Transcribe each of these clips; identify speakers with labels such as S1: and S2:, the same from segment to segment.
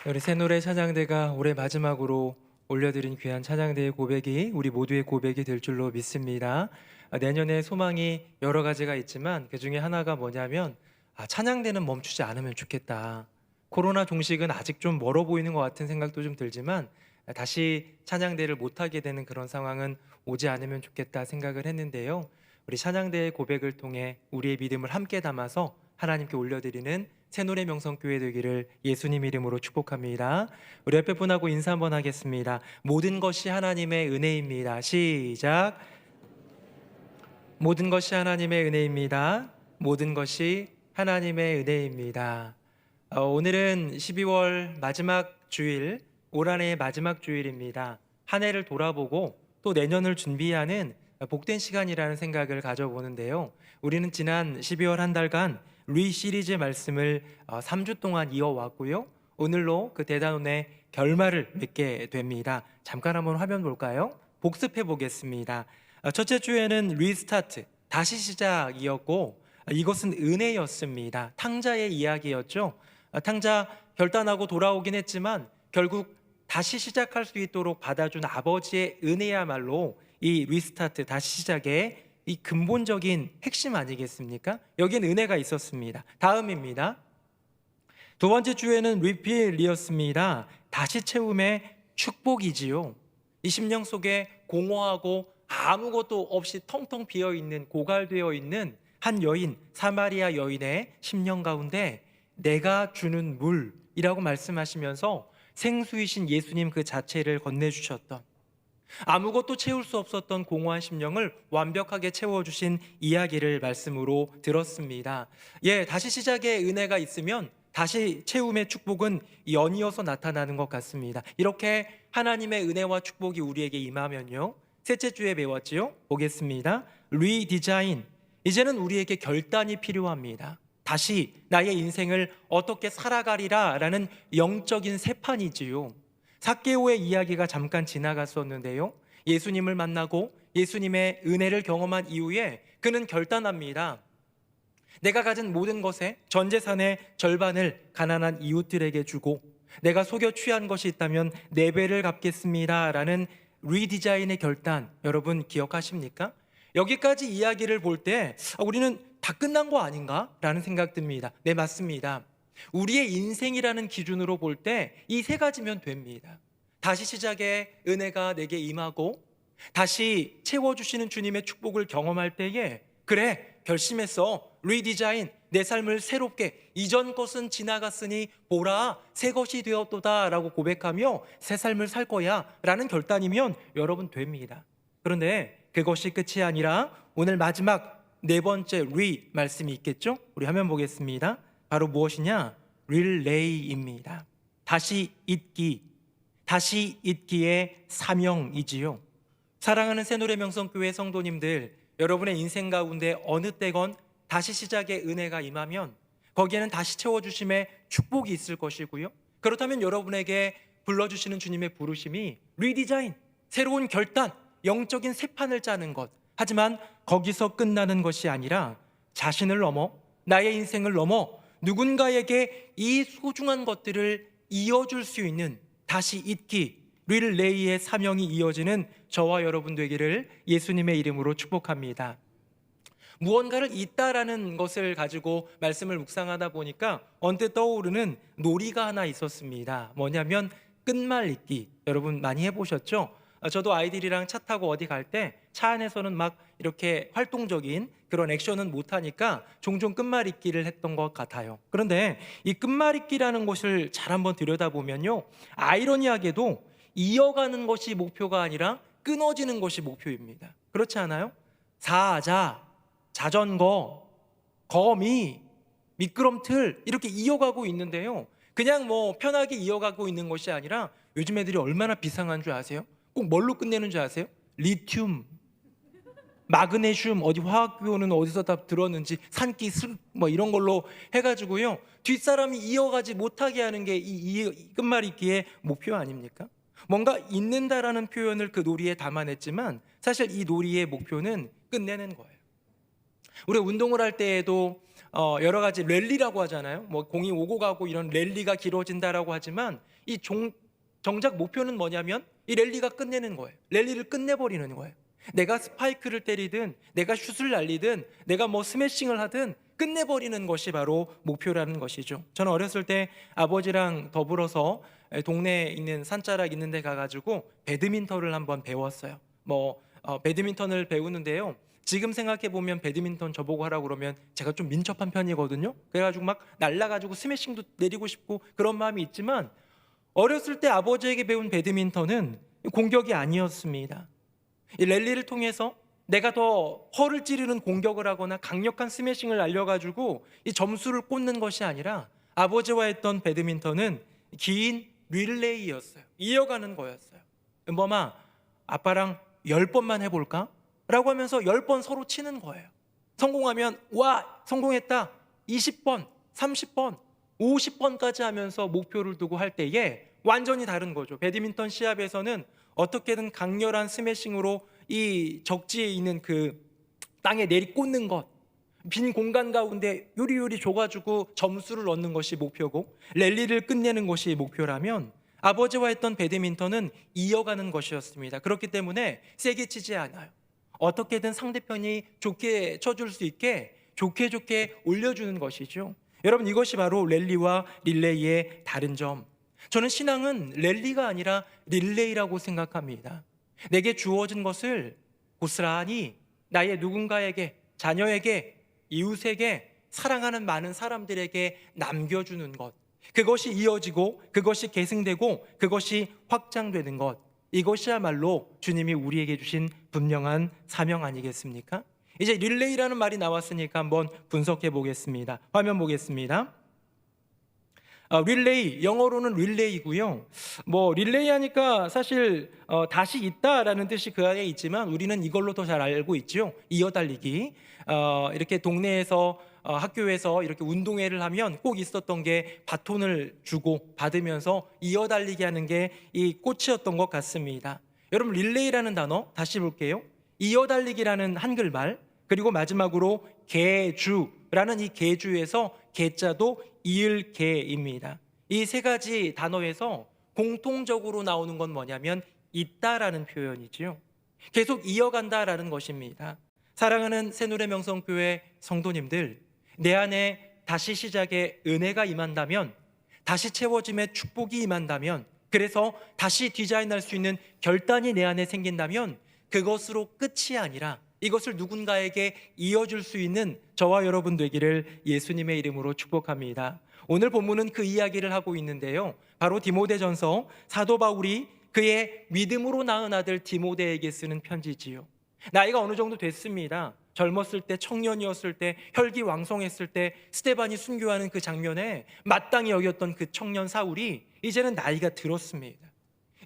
S1: 우리 새노래 찬양대가 올해 마지막으로 올려드린 귀한 찬양대의 고백이 우리 모두의 고백이 될 줄로 믿습니다. 내년에 소망이 여러 가지가 있지만 그 중에 하나가 뭐냐면 찬양대는 멈추지 않으면 좋겠다. 코로나 종식은 아직 좀 멀어 보이는 것 같은 생각도 좀 들지만 다시 찬양대를 못하게 되는 그런 상황은 오지 않으면 좋겠다 생각을 했는데요. 우리 찬양대의 고백을 통해 우리의 믿음을 함께 담아서 하나님께 올려드리는 새노래 명성교회 되기를 예수님 이름으로 축복합니다. 우리 옆에 분하고 인사 한번 하겠습니다. 모든 것이 하나님의 은혜입니다. 시작. 모든 것이 하나님의 은혜입니다. 모든 것이 하나님의 은혜입니다. 오늘은 12월 마지막 주일, 올 한해의 마지막 주일입니다. 한 해를 돌아보고 또 내년을 준비하는 복된 시간이라는 생각을 가져보는데요. 우리는 지난 12월 한 달간 리 시리즈의 말씀을 3주 동안 이어왔고요. 오늘로 그 대단원의 결말을 맺게 됩니다. 잠깐 한번 화면 볼까요? 복습해 보겠습니다. 첫째 주에는 리스타트, 다시 시작이었고 이것은 은혜였습니다. 탕자의 이야기였죠. 탕자 결단하고 돌아오긴 했지만 결국 다시 시작할 수 있도록 받아준 아버지의 은혜야말로 이 리스타트, 다시 시작의 이 근본적인 핵심 아니겠습니까? 여기엔 은혜가 있었습니다. 다음입니다. 두 번째 주에는 리필이었습니다. 다시 채움의 축복이지요. 이 심령 속에 공허하고 아무것도 없이 텅텅 비어있는, 고갈되어 있는 한 여인, 사마리아 여인의 심령 가운데 내가 주는 물이라고 말씀하시면서 생수이신 예수님 그 자체를 건네주셨던, 아무것도 채울 수 없었던 공허한 심령을 완벽하게 채워주신 이야기를 말씀으로 들었습니다. 다시 시작의 은혜가 있으면 다시 채움의 축복은 연이어서 나타나는 것 같습니다. 이렇게 하나님의 은혜와 축복이 우리에게 임하면요, 셋째 주에 배웠지요? 보겠습니다. 리디자인, 이제는 우리에게 결단이 필요합니다. 다시 나의 인생을 어떻게 살아가리라 라는 영적인 세판이지요. 삭개오의 이야기가 잠깐 지나갔었는데요, 예수님을 만나고 예수님의 은혜를 경험한 이후에 그는 결단합니다. 내가 가진 모든 것의 전 재산의 절반을 가난한 이웃들에게 주고 내가 속여 취한 것이 있다면 4배를 갚겠습니다 라는 리디자인의 결단, 여러분 기억하십니까? 여기까지 이야기를 볼 때 우리는 다 끝난 거 아닌가? 라는 생각 듭니다. 네, 맞습니다. 우리의 인생이라는 기준으로 볼 때 이 3가지면 됩니다. 다시 시작의 은혜가 내게 임하고 다시 채워주시는 주님의 축복을 경험할 때에 그래, 결심했어, 리디자인, 내 삶을 새롭게, 이전 것은 지나갔으니 보라 새 것이 되었도다 라고 고백하며 새 삶을 살 거야 라는 결단이면 여러분 됩니다. 그런데 그것이 끝이 아니라 오늘 마지막 4번째 리 말씀이 있겠죠? 우리 화면 보겠습니다. 바로 무엇이냐? 릴레이입니다. 다시 잊기, 다시 잊기의 사명이지요. 사랑하는 새노래 명성교회 성도님들, 여러분의 인생 가운데 어느 때건 다시 시작의 은혜가 임하면 거기에는 다시 채워주심의 축복이 있을 것이고요, 그렇다면 여러분에게 불러주시는 주님의 부르심이 리디자인, 새로운 결단, 영적인 새판을 짜는 것. 하지만 거기서 끝나는 것이 아니라 자신을 넘어, 나의 인생을 넘어 누군가에게 이 소중한 것들을 이어줄 수 있는 다시 잊기, 릴레이의 사명이 이어지는 저와 여러분 되기를 예수님의 이름으로 축복합니다. 무언가를 잊다라는 것을 가지고 말씀을 묵상하다 보니까 언뜻 떠오르는 놀이가 하나 있었습니다. 뭐냐면 끝말잇기. 여러분 많이 해보셨죠? 저도 아이들이랑 차 타고 어디 갈 때 차 안에서는 막 이렇게 활동적인 그런 액션은 못하니까 종종 끝말잇기를 했던 것 같아요. 그런데 이 끝말잇기라는 것을 잘 한번 들여다보면요, 아이러니하게도 이어가는 것이 목표가 아니라 끊어지는 것이 목표입니다. 그렇지 않아요? 사자, 자전거, 거미, 미끄럼틀 이렇게 이어가고 있는데요, 그냥 뭐 편하게 이어가고 있는 것이 아니라 요즘 애들이 얼마나 비상한 줄 아세요? 꼭 뭘로 끝내는 줄 아세요? 리튬, 마그네슘, 어디 화학교는 어디서 다 들었는지 산기, 뭐 이런 걸로 해가지고요, 뒷사람이 이어가지 못하게 하는 게 이 끝말잇기의 목표 아닙니까? 뭔가 잊는다라는 표현을 그 놀이에 담아냈지만 사실 이 놀이의 목표는 끝내는 거예요. 우리 운동을 할 때에도 여러 가지 랠리라고 하잖아요. 뭐 공이 오고 가고 이런 랠리가 길어진다라고 하지만 정작 목표는 뭐냐면 이 랠리가 끝내는 거예요. 랠리를 끝내버리는 거예요. 내가 스파이크를 때리든 내가 슛을 날리든 내가 뭐 스매싱을 하든 끝내버리는 것이 바로 목표라는 것이죠. 저는 어렸을 때 아버지랑 더불어서 동네에 있는 산자락 있는 데 가가지고 배드민턴을 한번 배웠어요. 배드민턴을 배우는데요, 지금 생각해 보면 배드민턴 저보고 하라고 그러면 제가 좀 민첩한 편이거든요. 그래가지고 막 날라가지고 스매싱도 내리고 싶고 그런 마음이 있지만, 어렸을 때 아버지에게 배운 배드민턴은 공격이 아니었습니다. 이 랠리를 통해서 내가 더 허를 찌르는 공격을 하거나 강력한 스매싱을 날려가지고 이 점수를 꽂는 것이 아니라, 아버지와 했던 배드민턴은 긴 릴레이였어요. 이어가는 거였어요. 은범아, 아빠랑 10번만 해볼까? 라고 하면서 10번 서로 치는 거예요. 성공하면 와, 성공했다. 20번, 30번, 50번까지 하면서 목표를 두고 할 때에 완전히 다른 거죠. 배드민턴 시합에서는 어떻게든 강렬한 스매싱으로 이 적지에 있는 그 땅에 내리꽂는 것, 빈 공간 가운데 요리요리 줘가지고 점수를 얻는 것이 목표고, 랠리를 끝내는 것이 목표라면, 아버지와 했던 배드민턴은 이어가는 것이었습니다. 그렇기 때문에 세게 치지 않아요. 어떻게든 상대편이 좋게 쳐줄 수 있게 좋게 올려주는 것이죠. 여러분, 이것이 바로 랠리와 릴레이의 다른 점. 저는 신앙은 랠리가 아니라 릴레이라고 생각합니다. 내게 주어진 것을 고스란히 나의 누군가에게, 자녀에게, 이웃에게, 사랑하는 많은 사람들에게 남겨주는 것, 그것이 이어지고 그것이 계승되고 그것이 확장되는 것, 이것이야말로 주님이 우리에게 주신 분명한 사명 아니겠습니까? 이제 릴레이라는 말이 나왔으니까 한번 분석해 보겠습니다. 화면 보겠습니다. 릴레이, 영어로는 릴레이고요. 릴레이 하니까 사실 다시 있다라는 뜻이 그 안에 있지만, 우리는 이걸로 더 잘 알고 있죠. 이어달리기. 이렇게 동네에서 학교에서 이렇게 운동회를 하면 꼭 있었던 게 바톤을 주고 받으면서 이어달리기 하는 게 이 꽃이었던 것 같습니다. 여러분, 릴레이라는 단어 다시 볼게요. 이어달리기라는 한글말, 그리고 마지막으로 개주라는 이 개주에서 개자도 이을 개입니다. 이 세 가지 단어에서 공통적으로 나오는 건 뭐냐면 있다라는 표현이지요. 계속 이어간다라는 것입니다. 사랑하는 새누리명성교회 성도님들, 내 안에 다시 시작의 은혜가 임한다면, 다시 채워짐의 축복이 임한다면, 그래서 다시 디자인할 수 있는 결단이 내 안에 생긴다면, 그것으로 끝이 아니라 이것을 누군가에게 이어줄 수 있는 저와 여러분 되기를 예수님의 이름으로 축복합니다. 오늘 본문은 그 이야기를 하고 있는데요, 바로 디모데전서, 사도 바울이 그의 믿음으로 낳은 아들 디모데에게 쓰는 편지지요. 나이가 어느 정도 됐습니다. 젊었을 때, 청년이었을 때, 혈기왕성했을 때 스데반이 순교하는 그 장면에 마땅히 여겼던 그 청년 사울이 이제는 나이가 들었습니다.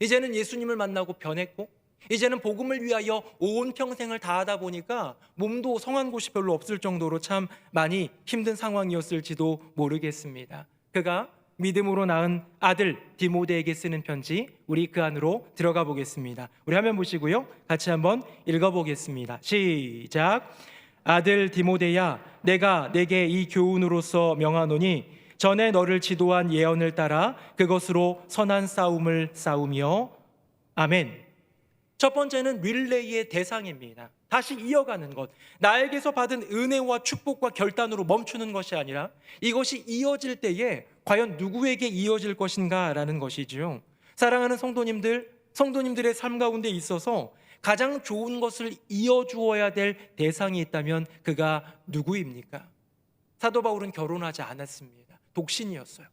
S1: 이제는 예수님을 만나고 변했고, 이제는 복음을 위하여 온 평생을 다하다 보니까 몸도 성한 곳이 별로 없을 정도로 참 많이 힘든 상황이었을지도 모르겠습니다. 그가 믿음으로 낳은 아들 디모데에게 쓰는 편지, 우리 그 안으로 들어가 보겠습니다. 우리 화면 보시고요, 같이 한번 읽어보겠습니다. 시작. 아들 디모데야, 내가 내게 이 교훈으로서 명하노니 전에 너를 지도한 예언을 따라 그것으로 선한 싸움을 싸우며. 아멘. 첫 번째는 릴레이의 대상입니다. 다시 이어가는 것, 나에게서 받은 은혜와 축복과 결단으로 멈추는 것이 아니라 이것이 이어질 때에 과연 누구에게 이어질 것인가 라는 것이죠. 사랑하는 성도님들, 성도님들의 삶 가운데 있어서 가장 좋은 것을 이어주어야 될 대상이 있다면 그가 누구입니까? 사도 바울은 결혼하지 않았습니다. 독신이었어요.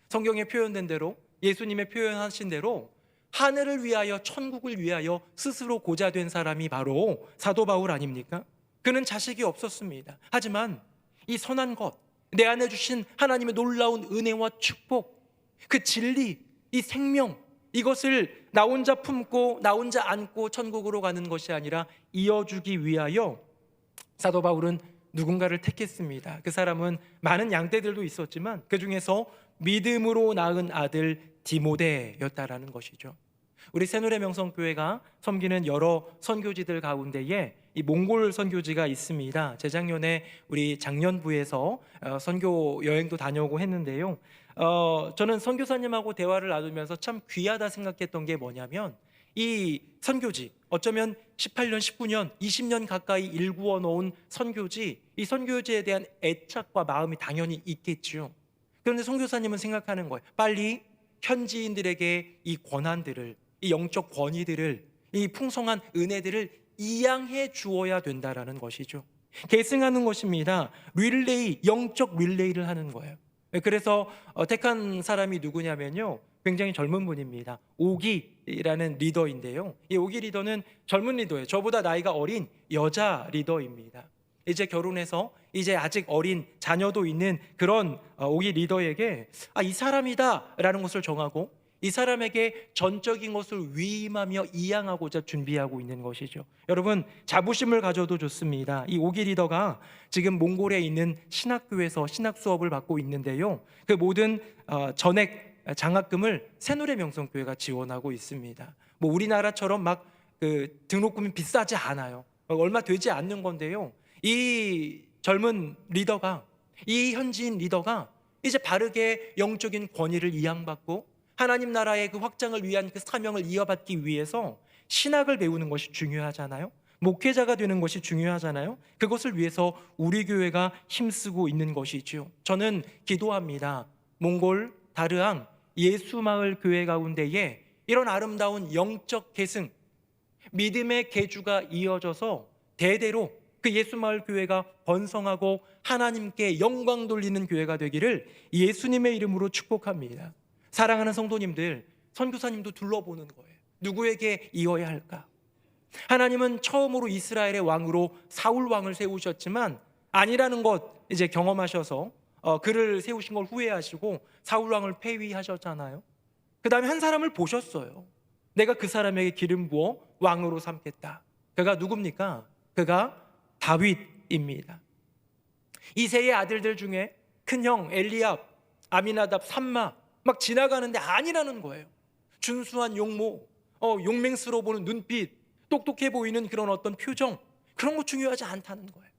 S1: 성경에 표현된 대로, 예수님의 표현하신 대로 하늘을 위하여, 천국을 위하여 스스로 고자된 사람이 바로 사도 바울 아닙니까? 그는 자식이 없었습니다. 하지만 이 선한 것, 내 안에 주신 하나님의 놀라운 은혜와 축복, 그 진리, 이 생명, 이것을 나 혼자 품고 나 혼자 안고 천국으로 가는 것이 아니라 이어주기 위하여 사도 바울은 누군가를 택했습니다. 그 사람은 많은 양떼들도 있었지만 그 중에서 믿음으로 낳은 아들 디모데였다라는 것이죠. 우리 새누리명성교회가 섬기는 여러 선교지들 가운데에 이 몽골 선교지가 있습니다. 재작년에 우리 장년부에서 선교 여행도 다녀오고 했는데요. 저는 선교사님하고 대화를 나누면서 참 귀하다 생각했던 게 뭐냐면 이 선교지, 어쩌면 18년, 19년, 20년 가까이 일구어 놓은 선교지, 이 선교지에 대한 애착과 마음이 당연히 있겠죠. 그런데 선교사님은 생각하는 거예요. 빨리 현지인들에게 이 권한들을, 이 영적 권위들을, 이 풍성한 은혜들을 이양해 주어야 된다라는 것이죠. 계승하는 것입니다. 릴레이, 영적 릴레이를 하는 거예요. 그래서 택한 사람이 누구냐면요, 굉장히 젊은 분입니다. 오기라는 리더인데요, 이 오기 리더는 젊은 리더예요. 저보다 나이가 어린 여자 리더입니다. 이제 결혼해서 이제 아직 어린 자녀도 있는 그런 오기 리더에게 이 사람이다 라는 것을 정하고 이 사람에게 전적인 것을 위임하며 이양하고자 준비하고 있는 것이죠. 여러분, 자부심을 가져도 좋습니다. 이 오기 리더가 지금 몽골에 있는 신학교에서 신학 수업을 받고 있는데요, 그 모든 전액 장학금을 새노래명성교회가 지원하고 있습니다. 뭐 우리나라처럼 막 그 등록금이 비싸지 않아요. 얼마 되지 않는 건데요, 이 젊은 리더가, 이 현지인 리더가 이제 바르게 영적인 권위를 이양받고 하나님 나라의 그 확장을 위한 그 사명을 이어받기 위해서 신학을 배우는 것이 중요하잖아요. 목회자가 되는 것이 중요하잖아요. 그것을 위해서 우리 교회가 힘쓰고 있는 것이죠. 저는 기도합니다. 몽골 다르앙 예수마을 교회 가운데에 이런 아름다운 영적 계승, 믿음의 계주가 이어져서 대대로 그 예수마을 교회가 번성하고 하나님께 영광 돌리는 교회가 되기를 예수님의 이름으로 축복합니다. 사랑하는 성도님들, 선교사님도 둘러보는 거예요. 누구에게 이어야 할까? 하나님은 처음으로 이스라엘의 왕으로 사울 왕을 세우셨지만 아니라는 것 이제 경험하셔서 그를 세우신 걸 후회하시고 사울 왕을 폐위하셨잖아요. 그 다음에 한 사람을 보셨어요. 내가 그 사람에게 기름 부어 왕으로 삼겠다. 그가 누굽니까? 그가 다윗입니다. 이새의 아들들 중에 큰형 엘리압, 아미나답, 삼마 막 지나가는데 아니라는 거예요. 준수한 용모, 용맹스러워 보는 눈빛, 똑똑해 보이는 그런 어떤 표정, 그런 거 중요하지 않다는 거예요.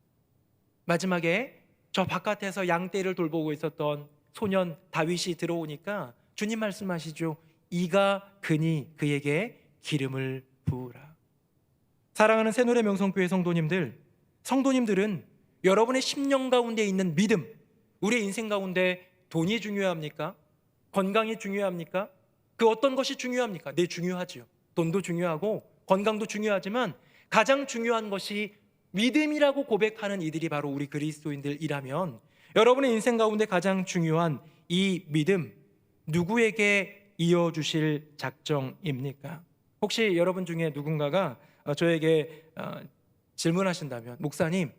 S1: 마지막에 저 바깥에서 양떼를 돌보고 있었던 소년 다윗이 들어오니까 주님 말씀하시죠. 이가 그니 그에게 기름을 부으라. 사랑하는 새노래명성교회 성도님들은 여러분의 심령 가운데 있는 믿음, 우리의 인생 가운데 돈이 중요합니까? 건강이 중요합니까? 그 어떤 것이 중요합니까? 네, 중요하지요. 돈도 중요하고 건강도 중요하지만 가장 중요한 것이 믿음이라고 고백하는 이들이 바로 우리 그리스도인들이라면 여러분의 인생 가운데 가장 중요한 이 믿음, 누구에게 이어주실 작정입니까? 혹시 여러분 중에 누군가가 저에게 질문하신다면, 목사님,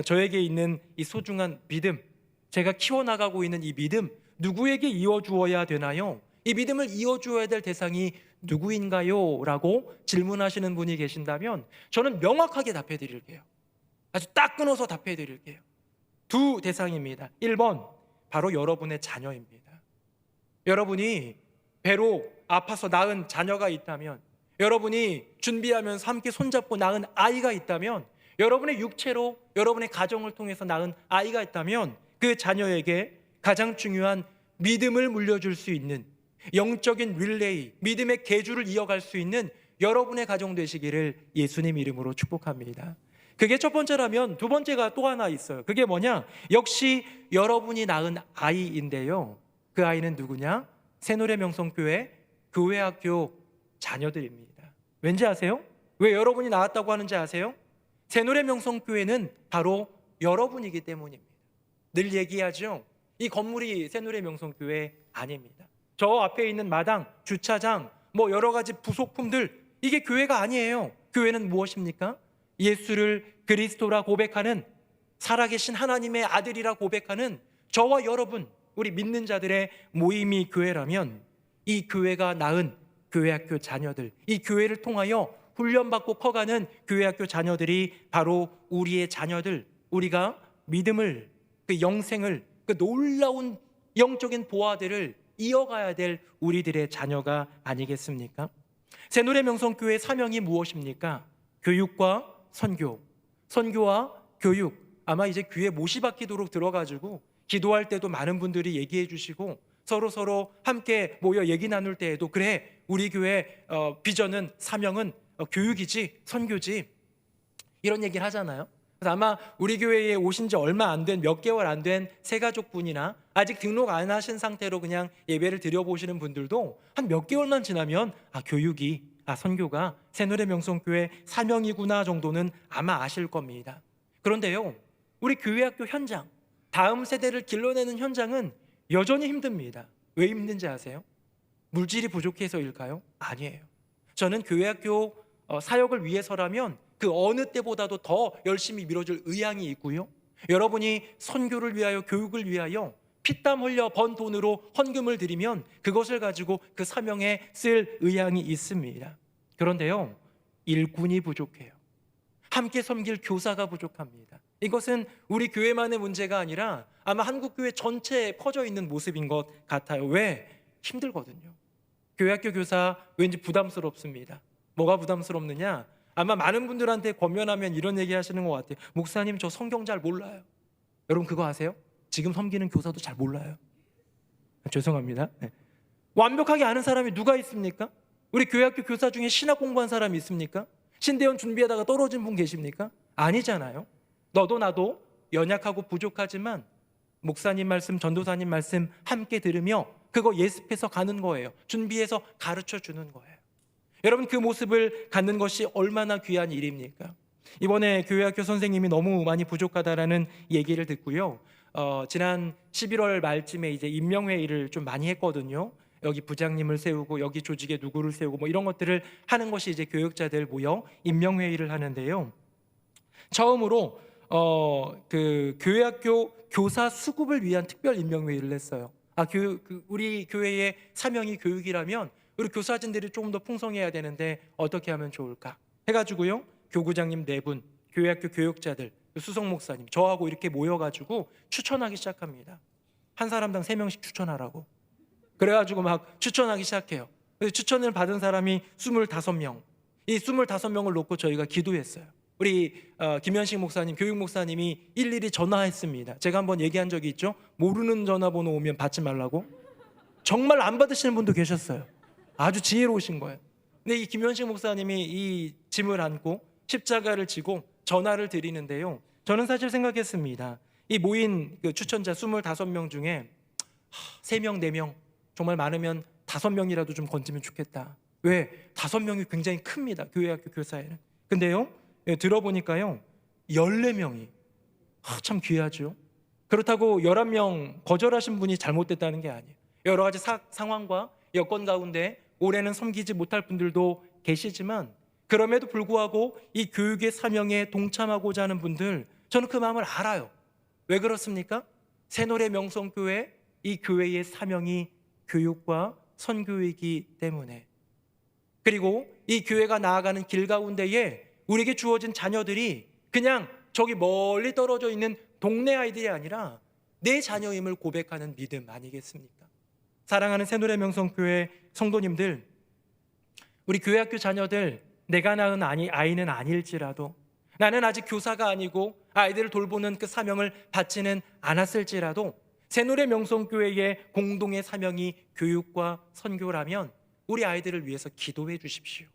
S1: 저에게 있는 이 소중한 믿음, 제가 키워나가고 있는 이 믿음 누구에게 이어주어야 되나요? 이 믿음을 이어주어야 될 대상이 누구인가요? 라고 질문하시는 분이 계신다면 저는 명확하게 답해 드릴게요. 아주 딱 끊어서 답해 드릴게요. 두 대상입니다. 1번, 바로 여러분의 자녀입니다. 여러분이 배로 아파서 낳은 자녀가 있다면, 여러분이 준비하면서 함께 손잡고 낳은 아이가 있다면, 여러분의 육체로 여러분의 가정을 통해서 낳은 아이가 있다면 그 자녀에게 가장 중요한 믿음을 물려줄 수 있는 영적인 릴레이, 믿음의 계주를 이어갈 수 있는 여러분의 가정 되시기를 예수님 이름으로 축복합니다. 그게 첫 번째라면 두 번째가 또 하나 있어요. 그게 뭐냐? 역시 여러분이 낳은 아이인데요, 그 아이는 누구냐? 새노래명성교회 교회학교 자녀들입니다. 왠지 아세요? 왜 여러분이 낳았다고 하는지 아세요? 새노래명성교회는 바로 여러분이기 때문입니다. 늘 얘기하죠. 이 건물이 새노래명성교회 아닙니다. 저 앞에 있는 마당, 주차장, 뭐 여러 가지 부속품들, 이게 교회가 아니에요. 교회는 무엇입니까? 예수를 그리스도라 고백하는, 살아계신 하나님의 아들이라 고백하는 저와 여러분, 우리 믿는 자들의 모임이 교회라면 이 교회가 낳은 교회학교 자녀들, 이 교회를 통하여 훈련받고 커가는 교회학교 자녀들이 바로 우리의 자녀들, 우리가 믿음을, 그 영생을, 그 놀라운 영적인 보화들을 이어가야 될 우리들의 자녀가 아니겠습니까? 새노래명성교회의 사명이 무엇입니까? 교육과 선교, 선교와 교육, 아마 이제 귀에 못이 박히도록 들어가지고 기도할 때도 많은 분들이 얘기해 주시고 서로 함께 모여 얘기 나눌 때에도 그래, 우리 교회 비전은, 사명은 교육이지, 선교지, 이런 얘기를 하잖아요. 그래서 아마 우리 교회에 오신 지 얼마 안 된, 몇 개월 안 된 새가족분이나 아직 등록 안 하신 상태로 그냥 예배를 드려보시는 분들도 한 몇 개월만 지나면 교육이, 선교가 새노래 명성교회 사명이구나 정도는 아마 아실 겁니다. 그런데요, 우리 교회학교 현장, 다음 세대를 길러내는 현장은 여전히 힘듭니다. 왜 힘든지 아세요? 물질이 부족해서일까요? 아니에요. 저는 교회학교 사역을 위해서라면 그 어느 때보다도 더 열심히 밀어줄 의향이 있고요, 여러분이 선교를 위하여, 교육을 위하여 피땀 흘려 번 돈으로 헌금을 드리면 그것을 가지고 그 사명에 쓸 의향이 있습니다. 그런데요, 일꾼이 부족해요. 함께 섬길 교사가 부족합니다. 이것은 우리 교회만의 문제가 아니라 아마 한국교회 전체에 퍼져 있는 모습인 것 같아요. 왜? 힘들거든요. 교회학교 교사 왠지 부담스럽습니다. 뭐가 부담스럽느냐? 아마 많은 분들한테 권면하면 이런 얘기 하시는 것 같아요. 목사님, 저 성경 잘 몰라요. 여러분 그거 아세요? 지금 섬기는 교사도 잘 몰라요. 죄송합니다. 네. 완벽하게 아는 사람이 누가 있습니까? 우리 교회학교 교사 중에 신학 공부한 사람이 있습니까? 신대원 준비하다가 떨어진 분 계십니까? 아니잖아요. 너도 나도 연약하고 부족하지만 목사님 말씀, 전도사님 말씀 함께 들으며 그거 예습해서 가는 거예요. 준비해서 가르쳐 주는 거예요. 여러분, 그 모습을 갖는 것이 얼마나 귀한 일입니까? 이번에 교회학교 선생님이 너무 많이 부족하다라는 얘기를 듣고요, 지난 11월 말쯤에 이제 임명회의를 좀 많이 했거든요. 여기 부장님을 세우고 여기 조직에 누구를 세우고 뭐 이런 것들을 하는 것이 이제 교육자들 모여 임명회의를 하는데요, 처음으로 그 교회학교 교사 수급을 위한 특별 임명회의를 했어요. 우리 교회의 사명이 교육이라면 우리 교사진들이 조금 더 풍성해야 되는데 어떻게 하면 좋을까 해가지고요, 교구장님 4분, 교회학교 교육자들, 수석 목사님, 저하고 이렇게 모여가지고 추천하기 시작합니다. 한 사람당 3명씩 추천하라고. 그래가지고 막 추천하기 시작해요. 추천을 받은 사람이 25명. 이 25명을 놓고 저희가 기도했어요. 우리 김현식 목사님, 교육 목사님이 일일이 전화했습니다. 제가 한번 얘기한 적이 있죠. 모르는 전화번호 오면 받지 말라고. 정말 안 받으시는 분도 계셨어요. 아주 지혜로우신 거예요. 근데 이 김현식 목사님이 이 짐을 안고 십자가를 지고 전화를 드리는데요, 저는 사실 생각했습니다. 이 모인 그 추천자 25명 중에 3명, 4명, 정말 많으면 5명이라도 좀 건지면 좋겠다. 왜? 5명이 굉장히 큽니다, 교회학교 교사에는. 근데요, 들어보니까요 14명이 참 귀하죠. 그렇다고 11명 거절하신 분이 잘못됐다는 게 아니에요. 여러 가지 상황과 여건 가운데 올해는 섬기지 못할 분들도 계시지만 그럼에도 불구하고 이 교육의 사명에 동참하고자 하는 분들, 저는 그 마음을 알아요. 왜 그렇습니까? 새노래 명성교회, 이 교회의 사명이 교육과 선교이기 때문에. 그리고 이 교회가 나아가는 길 가운데에 우리에게 주어진 자녀들이 그냥 저기 멀리 떨어져 있는 동네 아이들이 아니라 내 자녀임을 고백하는 믿음 아니겠습니까? 사랑하는 새노래 명성교회 성도님들, 우리 교회학교 자녀들, 내가 낳은 아이는 아닐지라도, 나는 아직 교사가 아니고 아이들을 돌보는 그 사명을 받지는 않았을지라도 새노래 명성교회의 공동의 사명이 교육과 선교라면 우리 아이들을 위해서 기도해 주십시오.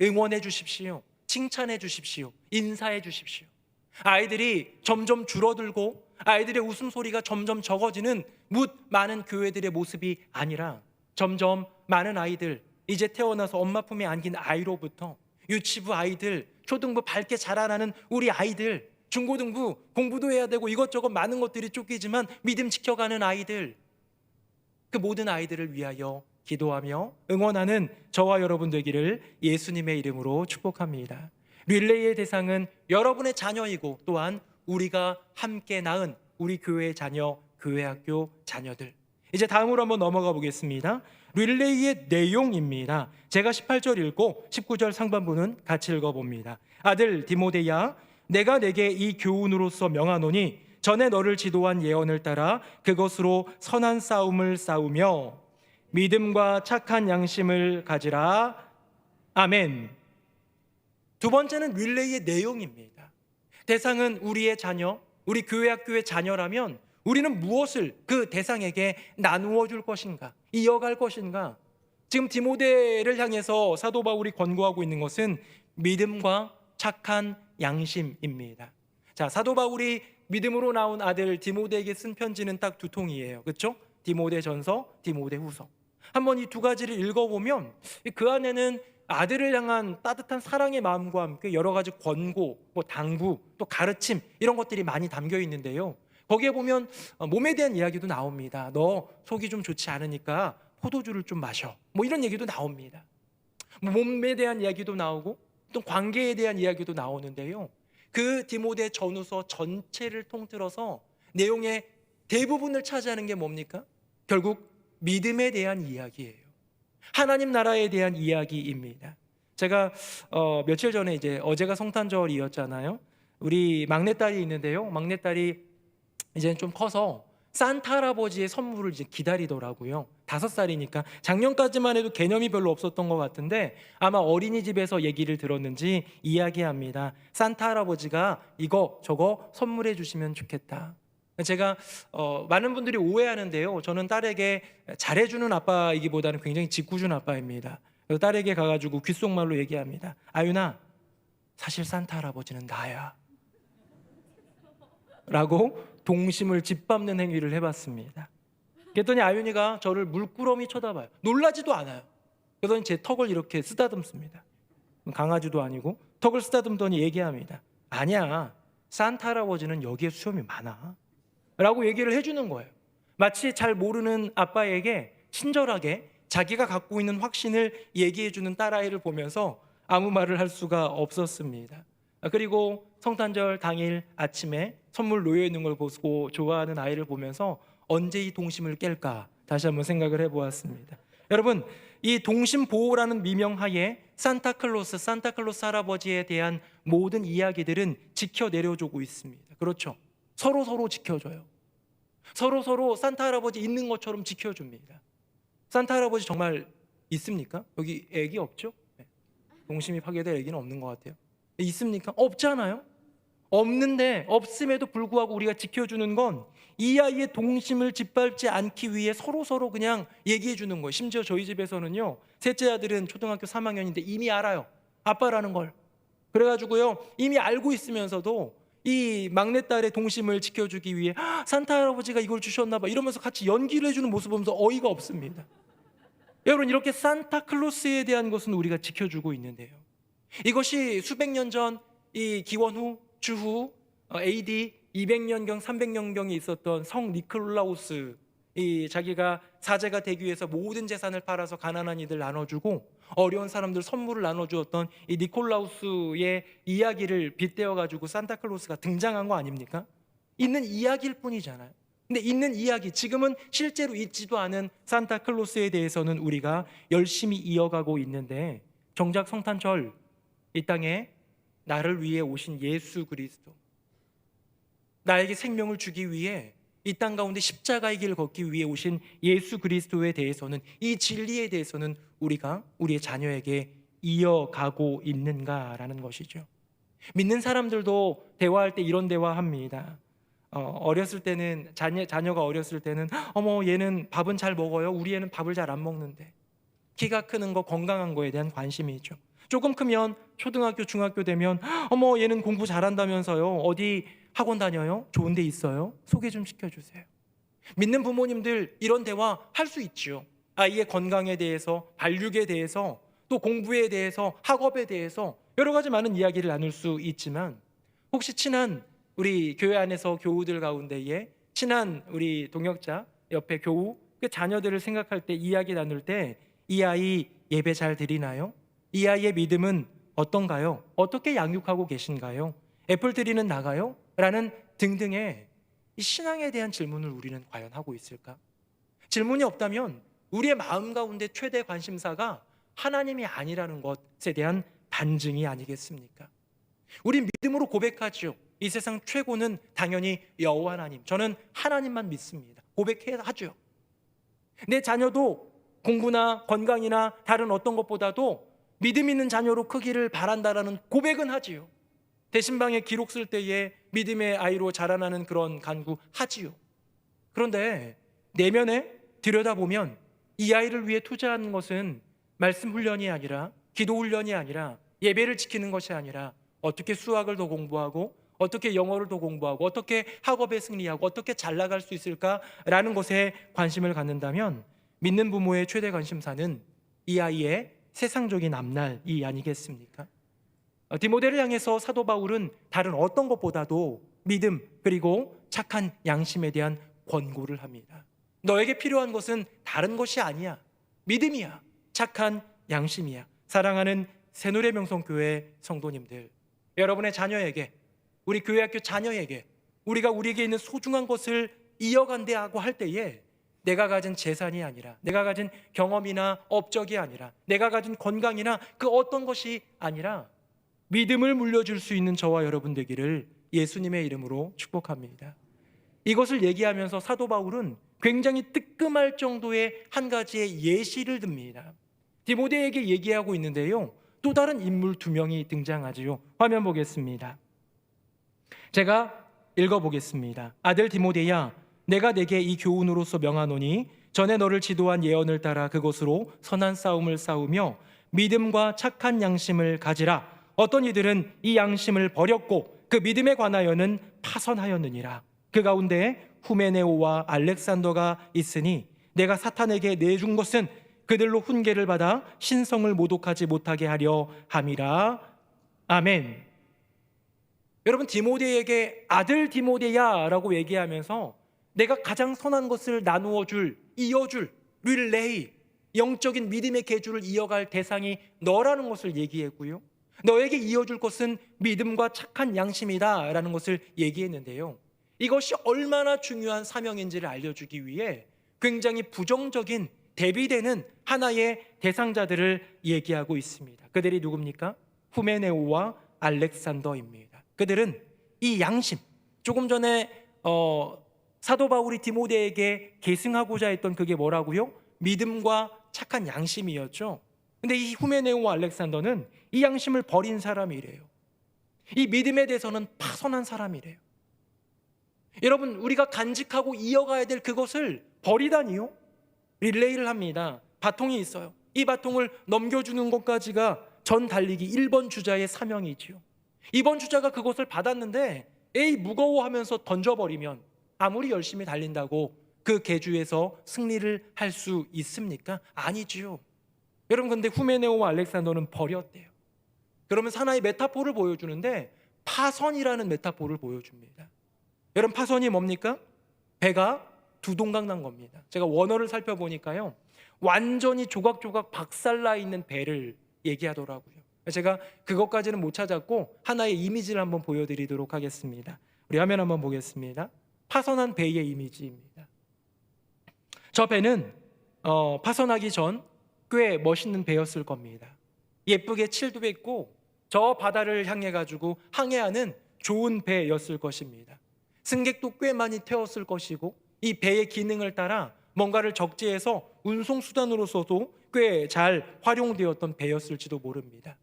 S1: 응원해 주십시오. 칭찬해 주십시오. 인사해 주십시오. 아이들이 점점 줄어들고 아이들의 웃음소리가 점점 적어지는 묻 많은 교회들의 모습이 아니라 점점 많은 아이들, 이제 태어나서 엄마 품에 안긴 아이로부터 유치부 아이들, 초등부 밝게 자라나는 우리 아이들, 중고등부 공부도 해야 되고 이것저것 많은 것들이 쫓기지만 믿음 지켜가는 아이들, 그 모든 아이들을 위하여 기도하며 응원하는 저와 여러분 되기를 예수님의 이름으로 축복합니다. 릴레이의 대상은 여러분의 자녀이고 또한 우리가 함께 낳은 우리 교회의 자녀, 교회학교 자녀들. 이제 다음으로 한번 넘어가 보겠습니다. 릴레이의 내용입니다. 제가 18절 읽고 19절 상반부는 같이 읽어봅니다. 아들 디모데야, 내가 내게 이 교훈으로서 명하노니 전에 너를 지도한 예언을 따라 그것으로 선한 싸움을 싸우며 믿음과 착한 양심을 가지라. 아멘. 두 번째는 릴레이의 내용입니다. 대상은 우리의 자녀, 우리 교회 학교의 자녀라면 우리는 무엇을 그 대상에게 나누어 줄 것인가, 이어갈 것인가? 지금 디모데를 향해서 사도 바울이 권고하고 있는 것은 믿음과 착한 양심입니다. 자, 사도 바울이 믿음으로 나온 아들 디모데에게 쓴 편지는 딱 두 통이에요. 그렇죠? 디모데전서, 디모데후서. 한번 이 두 가지를 읽어보면 그 안에는 아들을 향한 따뜻한 사랑의 마음과 함께 여러 가지 권고, 당부, 또 가르침 이런 것들이 많이 담겨 있는데요. 거기에 보면 몸에 대한 이야기도 나옵니다. 너 속이 좀 좋지 않으니까 포도주를 좀 마셔. 이런 얘기도 나옵니다. 몸에 대한 이야기도 나오고 또 관계에 대한 이야기도 나오는데요. 그 디모데 전후서 전체를 통틀어서 내용의 대부분을 차지하는 게 뭡니까? 결국 믿음에 대한 이야기예요. 하나님 나라에 대한 이야기입니다. 제가 며칠 전에 어제가 성탄절이었잖아요. 우리 막내딸이 있는데요. 막내딸이 이제 좀 커서 산타 할아버지의 선물을 이제 기다리더라고요. 5살이니까 작년까지만 해도 개념이 별로 없었던 것 같은데 아마 어린이집에서 얘기를 들었는지 이야기합니다. 산타 할아버지가 이거 저거 선물해 주시면 좋겠다. 제가 많은 분들이 오해하는데요. 저는 딸에게 잘해주는 아빠이기보다는 굉장히 짓궂은 아빠입니다. 그래서 딸에게 가가지고 귓속말로 얘기합니다. 아윤아, 사실 산타 할아버지는 나야 라고 동심을 짓밟는 행위를 해봤습니다. 그랬더니 아윤이가 저를 물끄러미 쳐다봐요. 놀라지도 않아요. 그러더니 제 턱을 이렇게 쓰다듬습니다. 강아지도 아니고 턱을 쓰다듬더니 얘기합니다. 아니야, 산타 할아버지는 여기에 수염이 많아 라고 얘기를 해주는 거예요. 마치 잘 모르는 아빠에게 친절하게 자기가 갖고 있는 확신을 얘기해주는 딸아이를 보면서 아무 말을 할 수가 없었습니다. 그리고 성탄절 당일 아침에 선물 놓여 있는 걸 보고 좋아하는 아이를 보면서 언제 이 동심을 깰까 다시 한번 생각을 해보았습니다. 여러분, 이 동심 보호라는 미명하에 산타클로스 할아버지에 대한 모든 이야기들은 지켜내려주고 있습니다. 그렇죠? 서로 지켜줘요. 서로 산타 할아버지 있는 것처럼 지켜줍니다. 산타 할아버지 정말 있습니까? 여기 애기 없죠? 네. 동심이 파괴될 애기는 없는 것 같아요. 있습니까? 없잖아요. 없는데 없음에도 불구하고 우리가 지켜주는 건 이 아이의 동심을 짓밟지 않기 위해 서로 그냥 얘기해 주는 거예요. 심지어 저희 집에서는요, 셋째 아들은 초등학교 3학년인데 이미 알아요, 아빠라는 걸. 그래가지고요, 이미 알고 있으면서도 이 막내딸의 동심을 지켜주기 위해 산타 할아버지가 이걸 주셨나 봐 이러면서 같이 연기를 해주는 모습 보면서 어이가 없습니다. 여러분, 이렇게 산타클로스에 대한 것은 우리가 지켜주고 있는데요, 이것이 수백 년 전 이 기원후 주후 AD 200년경 300년경에 있었던 성 니콜라우스, 이 자기가 사제가 되기 위해서 모든 재산을 팔아서 가난한 이들 나눠주고 어려운 사람들 선물을 나눠주었던 이 니콜라우스의 이야기를 빗대어 가지고 산타클로스가 등장한 거 아닙니까? 있는 이야기일 뿐이잖아요. 근데 있는 이야기, 지금은 실제로 있지도 않은 산타클로스에 대해서는 우리가 열심히 이어가고 있는데, 정작 성탄절 이 땅에 나를 위해 오신 예수 그리스도, 나에게 생명을 주기 위해 이 땅 가운데 십자가의 길을 걷기 위해 오신 예수 그리스도에 대해서는, 이 진리에 대해서는 우리가 우리의 자녀에게 이어가고 있는가라는 것이죠. 믿는 사람들도 대화할 때 이런 대화합니다. 어렸을 때는 자녀가 어렸을 때는 어머, 얘는 밥은 잘 먹어요, 우리 애는 밥을 잘 안 먹는데. 키가 크는 거, 건강한 거에 대한 관심이죠. 조금 크면 초등학교 중학교 되면 어머, 얘는 공부 잘한다면서요, 어디 학원 다녀요? 좋은 데 있어요? 소개 좀 시켜주세요. 믿는 부모님들 이런 대화 할 수 있지요. 아이의 건강에 대해서, 발육에 대해서, 또 공부에 대해서, 학업에 대해서 여러 가지 많은 이야기를 나눌 수 있지만, 혹시 친한 우리 교회 안에서 교우들 가운데에 친한 우리 동역자 옆에 교우, 그 자녀들을 생각할 때, 이야기 나눌 때 이 아이 예배 잘 드리나요? 이 아이의 믿음은 어떤가요? 어떻게 양육하고 계신가요? 애플트리는 나가요? 라는 등등의 이 신앙에 대한 질문을 우리는 과연 하고 있을까? 질문이 없다면 우리의 마음 가운데 최대 관심사가 하나님이 아니라는 것에 대한 반증이 아니겠습니까? 우리 믿음으로 고백하죠. 이 세상 최고는 당연히 여호와 하나님, 저는 하나님만 믿습니다. 고백하죠. 내 자녀도 공부나 건강이나 다른 어떤 것보다도 믿음 있는 자녀로 크기를 바란다라는 고백은 하지요. 대신방에 기록 쓸 때에 믿음의 아이로 자라나는 그런 간구 하지요. 그런데 내면에 들여다보면 이 아이를 위해 투자하는 것은 말씀 훈련이 아니라, 기도 훈련이 아니라, 예배를 지키는 것이 아니라 어떻게 수학을 더 공부하고, 어떻게 영어를 더 공부하고, 어떻게 학업에 승리하고, 어떻게 잘 나갈 수 있을까라는 것에 관심을 갖는다면 믿는 부모의 최대 관심사는 이 아이의 세상적인 앞날이 아니겠습니까? 디모데를 향해서 사도 바울은 다른 어떤 것보다도 믿음 그리고 착한 양심에 대한 권고를 합니다. 너에게 필요한 것은 다른 것이 아니야. 믿음이야. 착한 양심이야. 사랑하는 새누리명성교회 성도님들, 여러분의 자녀에게, 우리 교회학교 자녀에게 우리가 우리에게 있는 소중한 것을 이어간다고 할 때에 내가 가진 재산이 아니라, 내가 가진 경험이나 업적이 아니라, 내가 가진 건강이나 그 어떤 것이 아니라 믿음을 물려줄 수 있는 저와 여러분 되기를 예수님의 이름으로 축복합니다. 이것을 얘기하면서 사도 바울은 굉장히 뜨끔할 정도의 한 가지의 예시를 듭니다. 디모데에게 얘기하고 있는데요, 또 다른 인물 두 명이 등장하지요. 화면 보겠습니다. 제가 읽어보겠습니다. 아들 디모데야, 내가 내게 이 교훈으로서 명하노니 전에 너를 지도한 예언을 따라 그것으로 선한 싸움을 싸우며 믿음과 착한 양심을 가지라. 어떤 이들은 이 양심을 버렸고 그 믿음에 관하여는 파선하였느니라. 그 가운데 후메네오와 알렉산더가 있으니 내가 사탄에게 내준 것은 그들로 훈계를 받아 신성을 모독하지 못하게 하려 함이라. 아멘. 여러분, 디모데에게 아들 디모데야 라고 얘기하면서 내가 가장 선한 것을 나누어 줄, 이어줄, 릴레이, 영적인 믿음의 계주를 이어갈 대상이 너라는 것을 얘기했고요, 너에게 이어줄 것은 믿음과 착한 양심이다 라는 것을 얘기했는데요, 이것이 얼마나 중요한 사명인지를 알려주기 위해 굉장히 부정적인, 대비되는 하나의 대상자들을 얘기하고 있습니다. 그들이 누굽니까? 후메네오와 알렉산더입니다. 그들은 이 양심, 조금 전에 사도 바울이 디모데에게 계승하고자 했던 그게 뭐라고요? 믿음과 착한 양심이었죠. 근데 이 후메네오와 알렉산더는 이 양심을 버린 사람이래요. 이 믿음에 대해서는 파선한 사람이래요. 여러분, 우리가 간직하고 이어가야 될 그것을 버리다니요? 릴레이를 합니다. 바통이 있어요. 이 바통을 넘겨주는 것까지가 전 달리기 1번 주자의 사명이지요. 2번 주자가 그것을 받았는데 에이 무거워하면서 던져버리면 아무리 열심히 달린다고 그 계주에서 승리를 할 수 있습니까? 아니지요. 여러분, 근데 후메네오와 알렉산더는 버렸대요. 그러면 하나의 메타포를 보여주는데 파선이라는 메타포를 보여줍니다. 여러분, 파선이 뭡니까? 배가 두 동강 난 겁니다. 제가 원어를 살펴보니까요, 완전히 조각조각 박살나 있는 배를 얘기하더라고요. 제가 그것까지는 못 찾았고 하나의 이미지를 한번 보여드리도록 하겠습니다. 우리 화면 한번 보겠습니다. 파선한 배의 이미지입니다. 저 배는 파선하기 전 꽤 멋있는 배였을 겁니다. 예쁘게 칠도 했고 저 바다를 향해 가지고 항해하는 좋은 배였을 것입니다. 승객도 꽤 많이 태웠을 것이고 이 배의 기능을 따라 뭔가를 적재해서 운송수단으로서도 꽤 잘 활용되었던 배였을지도 모릅니다.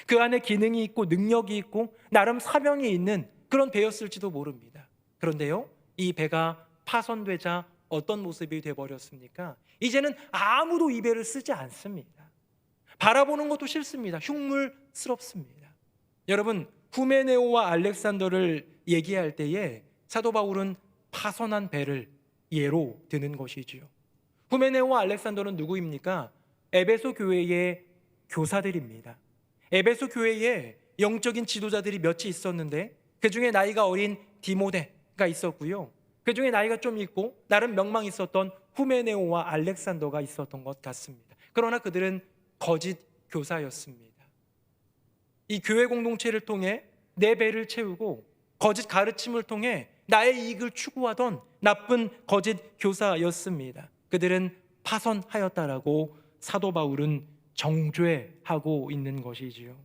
S1: 그 안에 기능이 있고 능력이 있고 나름 사명이 있는 그런 배였을지도 모릅니다. 그런데요, 이 배가 파손되자 어떤 모습이 되어버렸습니까? 이제는 아무도 이 배를 쓰지 않습니다. 바라보는 것도 싫습니다. 흉물스럽습니다. 여러분, 후메네오와 알렉산더를 얘기할 때에 사도 바울은 파손한 배를 예로 드는 것이지요. 후메네오와 알렉산더는 누구입니까? 에베소 교회의 교사들입니다. 에베소 교회에 영적인 지도자들이 몇이 있었는데 그 중에 나이가 어린 디모데가 있었고요, 그 중에 나이가 좀 있고 나름 명망이 있었던 후메네오와 알렉산더가 있었던 것 같습니다. 그러나 그들은 거짓 교사였습니다. 이 교회 공동체를 통해 내 배를 채우고 거짓 가르침을 통해 나의 이익을 추구하던 나쁜 거짓 교사였습니다. 그들은 파선하였다라고 사도 바울은 정죄하고 있는 것이지요.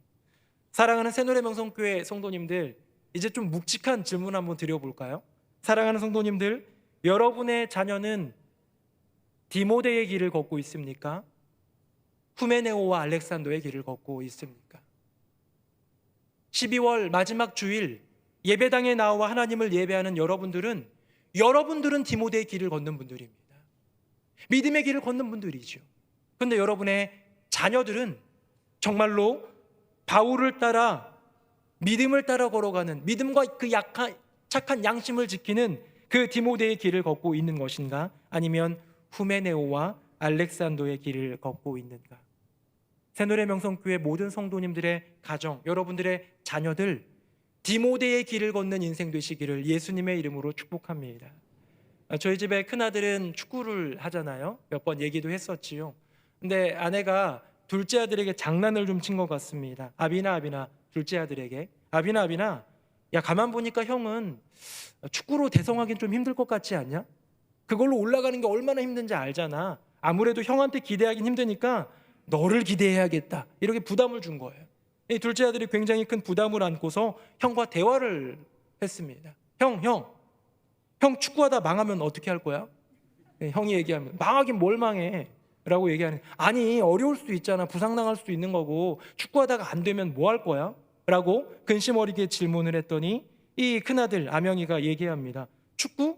S1: 사랑하는 새노래명성교회 성도님들, 이제 좀 묵직한 질문 한번 드려볼까요? 사랑하는 성도님들, 여러분의 자녀는 디모데의 길을 걷고 있습니까? 후메네오와 알렉산더의 길을 걷고 있습니까? 12월 마지막 주일 예배당에 나와 하나님을 예배하는 여러분들은 디모데의 길을 걷는 분들입니다. 믿음의 길을 걷는 분들이죠. 그런데 여러분의 자녀들은 정말로 바울을 따라 믿음을 따라 걸어가는, 믿음과 그 착한 양심을 지키는 그 디모데의 길을 걷고 있는 것인가? 아니면 후메네오와 알렉산더의 길을 걷고 있는가? 새노래 명성교회 모든 성도님들의 가정, 여러분들의 자녀들 디모데의 길을 걷는 인생 되시기를 예수님의 이름으로 축복합니다. 저희 집에 큰아들은 축구를 하잖아요. 몇 번 얘기도 했었지요. 근데 아내가 둘째 아들에게 장난을 좀 친 것 같습니다. 아비나 둘째 아들에게 아비나 야, 가만 보니까 형은 축구로 대성하긴 좀 힘들 것 같지 않냐? 그걸로 올라가는 게 얼마나 힘든지 알잖아. 아무래도 형한테 기대하긴 힘드니까 너를 기대해야겠다, 이렇게 부담을 준 거예요. 이 둘째 아들이 굉장히 큰 부담을 안고서 형과 대화를 했습니다. 형 축구하다 망하면 어떻게 할 거야? 형이 얘기하면 망하긴 뭘 망해 라고 얘기하는, 아니 어려울 수도 있잖아, 부상당할 수도 있는 거고, 축구하다가 안 되면 뭐 할 거야? 라고 근심 어리게 질문을 했더니 이 큰아들 아명이가 얘기합니다. 축구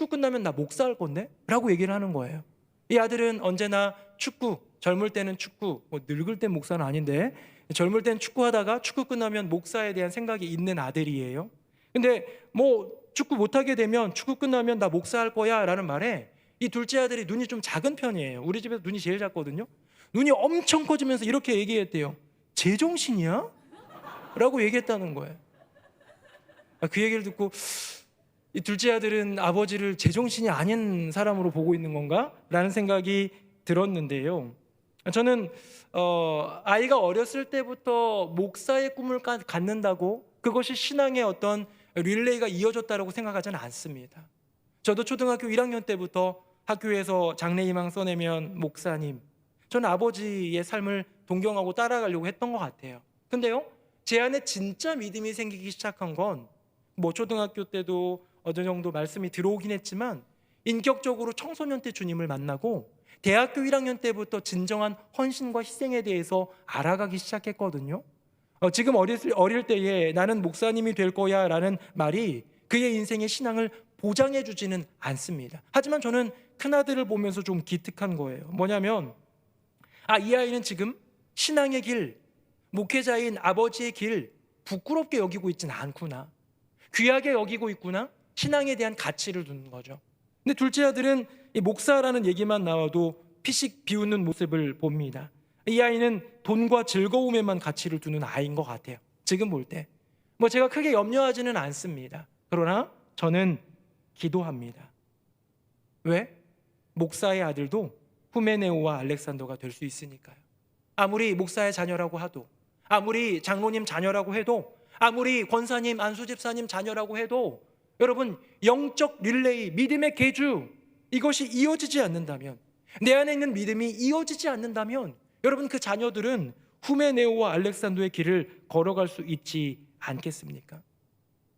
S1: 끝나면 나 목사할 건데? 라고 얘기를 하는 거예요. 이 아들은 언제나 축구, 젊을 때는 축구, 늙을 땐 목사는 아닌데 젊을 땐 축구하다가 축구 끝나면 목사에 대한 생각이 있는 아들이에요. 근데 축구 못하게 되면 축구 끝나면 나 목사할 거야 라는 말에 이 둘째 아들이 눈이 좀 작은 편이에요. 우리 집에서 눈이 제일 작거든요. 눈이 엄청 커지면서 이렇게 얘기했대요. 제정신이야? 라고 얘기했다는 거예요. 그 얘기를 듣고 이 둘째 아들은 아버지를 제정신이 아닌 사람으로 보고 있는 건가? 라는 생각이 들었는데요. 저는 아이가 어렸을 때부터 목사의 꿈을 갖는다고 그것이 신앙의 어떤 릴레이가 이어졌다고 생각하지는 않습니다. 저도 초등학교 1학년 때부터 학교에서 장래희망 써내면 목사님, 저는 아버지의 삶을 동경하고 따라가려고 했던 것 같아요. 근데요, 제 안에 진짜 믿음이 생기기 시작한 건 초등학교 때도 어느 정도 말씀이 들어오긴 했지만 인격적으로 청소년 때 주님을 만나고 대학교 1학년 때부터 진정한 헌신과 희생에 대해서 알아가기 시작했거든요. 지금 어릴 때에 나는 목사님이 될 거야 라는 말이 그의 인생의 신앙을 보장해 주지는 않습니다. 하지만 저는 큰아들을 보면서 좀 기특한 거예요. 뭐냐면 이 아이는 지금 신앙의 길, 목회자인 아버지의 길 부끄럽게 여기고 있지는 않구나, 귀하게 여기고 있구나, 신앙에 대한 가치를 두는 거죠. 근데 둘째 아들은 이 목사라는 얘기만 나와도 피식 비웃는 모습을 봅니다. 이 아이는 돈과 즐거움에만 가치를 두는 아이인 것 같아요. 지금 볼 때 제가 크게 염려하지는 않습니다. 그러나 저는 기도합니다. 왜? 목사의 아들도 후메네오와 알렉산더가 될 수 있으니까요. 아무리 목사의 자녀라고 하도, 아무리 장로님 자녀라고 해도, 아무리 권사님, 안수집사님 자녀라고 해도 여러분, 영적 릴레이, 믿음의 계주, 이것이 이어지지 않는다면, 내 안에 있는 믿음이 이어지지 않는다면 여러분, 그 자녀들은 후메네오와 알렉산더의 길을 걸어갈 수 있지 않겠습니까?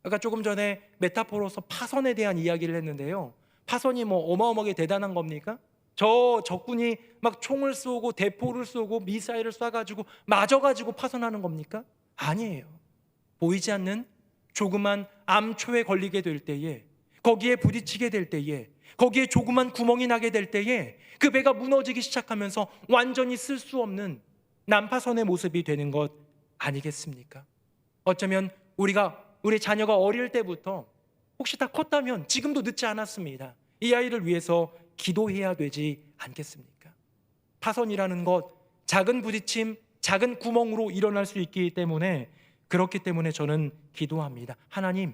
S1: 아까 조금 전에 메타포로서 파선에 대한 이야기를 했는데요, 파선이 어마어마하게 대단한 겁니까? 저 적군이 막 총을 쏘고 대포를 쏘고 미사일을 쏴가지고 맞아가지고 파선하는 겁니까? 아니에요. 보이지 않는 조그만 암초에 걸리게 될 때에, 거기에 부딪히게 될 때에, 거기에 조그만 구멍이 나게 될 때에 그 배가 무너지기 시작하면서 완전히 쓸 수 없는 난파선의 모습이 되는 것 아니겠습니까? 어쩌면 우리 자녀가 어릴 때부터, 혹시 다 컸다면 지금도 늦지 않았습니다, 이 아이를 위해서 기도해야 되지 않겠습니까? 파선이라는 것, 작은 부딪힘, 작은 구멍으로 일어날 수 있기 때문에, 그렇기 때문에 저는 기도합니다. 하나님,